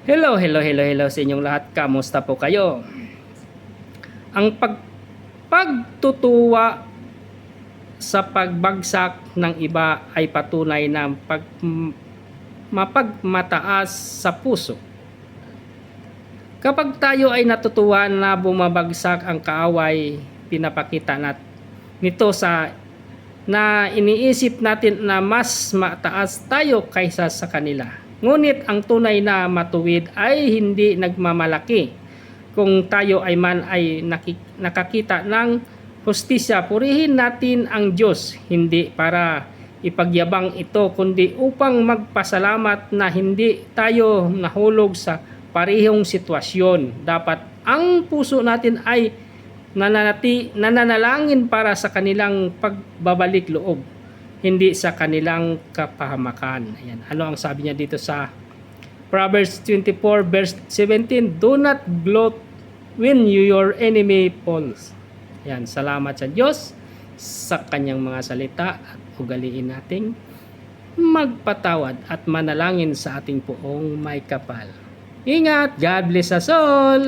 Hello sa inyong lahat. Kamusta po kayo? Ang pagtutuwa sa pagbagsak ng iba ay patunay ng mapagmataas sa puso. Kapag tayo ay natutuwa na bumabagsak ang kaaway, pinapakita nito na iniisip natin na mas mataas tayo kaysa sa kanila. Ngunit ang tunay na matuwid ay hindi nagmamalaki. Kung tayo ay nakakita ng hustisya, purihin natin ang Diyos, hindi para ipagyabang ito, kundi upang magpasalamat na hindi tayo nahulog sa parehong sitwasyon. Dapat ang puso natin ay nananalangin para sa kanilang pagbabalik loob, hindi sa kanilang kapahamakan. Ayan. Ano ang sabi niya dito sa Proverbs 24 verse 17? Do not gloat when your enemy falls. Ayan. Salamat sa Diyos sa kanyang mga salita at ugaliin nating magpatawad at manalangin sa ating poong may kapal. Ingat! God bless us all!